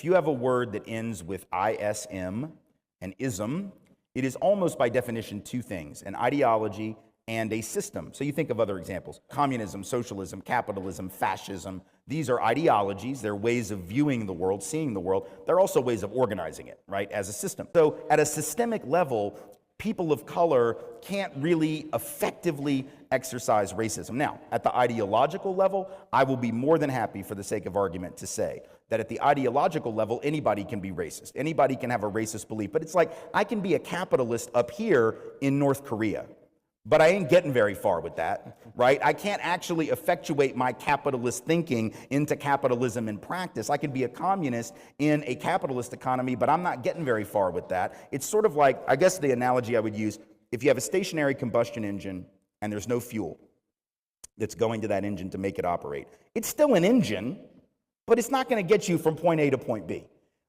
If you have a word that ends with ISM and ism, it is almost by definition two things: an ideology and a system. So you think of other examples: communism, socialism, capitalism, fascism. These are ideologies. They're ways of viewing the world, seeing the world. They're also ways of organizing it, right, as a system. So at a systemic level, people of color can't really effectively exercise racism. Now, at the ideological level, I will be more than happy, for the sake of argument, to say that at the ideological level, anybody can be racist. Anybody can have a racist belief. But it's like, I can be a capitalist up here in North Korea, but I ain't getting very far with that, right? I can't actually effectuate my capitalist thinking into capitalism in practice. I could be a communist in a capitalist economy, but I'm not getting very far with that. It's sort of like, I guess the analogy I would use, if you have a stationary combustion engine and there's no fuel that's going to that engine to make it operate, it's still an engine, but it's not going to get you from point A to point B.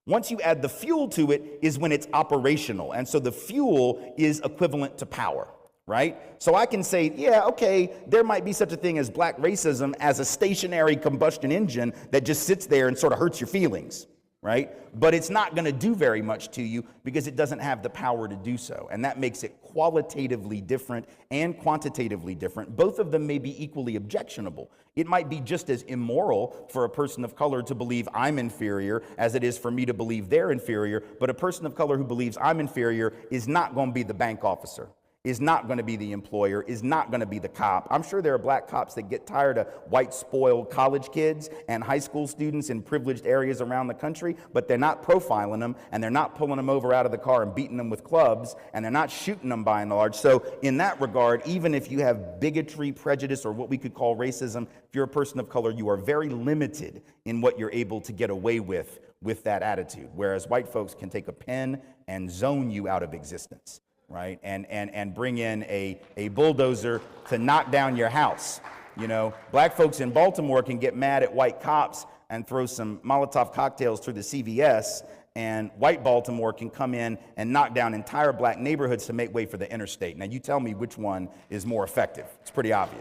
Once you add the fuel to it is when it's operational. And so the fuel is equivalent to power. Right? So I can say, yeah, okay, there might be such a thing as black racism as a stationary combustion engine that just sits there and sort of hurts your feelings, right? But it's not going to do very much to you because it doesn't have the power to do so. And that makes it qualitatively different and quantitatively different. Both of them may be equally objectionable. It might be just as immoral for a person of color to believe I'm inferior as it is for me to believe they're inferior. But a person of color who believes I'm inferior is not going to be the bank officer, is not going to be the employer, is not going to be the cop. I'm sure there are black cops that get tired of white, spoiled college kids and high school students in privileged areas around the country, but they're not profiling them, and they're not pulling them over out of the car and beating them with clubs, and they're not shooting them by and large. So in that regard, even if you have bigotry, prejudice, or what we could call racism, if you're a person of color, you are very limited in what you're able to get away with that attitude, whereas white folks can take a pen and zone you out of existence. Right, and bring in a bulldozer to knock down your house. You know, black folks in Baltimore can get mad at white cops and throw some Molotov cocktails through the CVS, and white Baltimore can come in and knock down entire black neighborhoods to make way for the interstate. Now, you tell me which one is more effective. It's pretty obvious.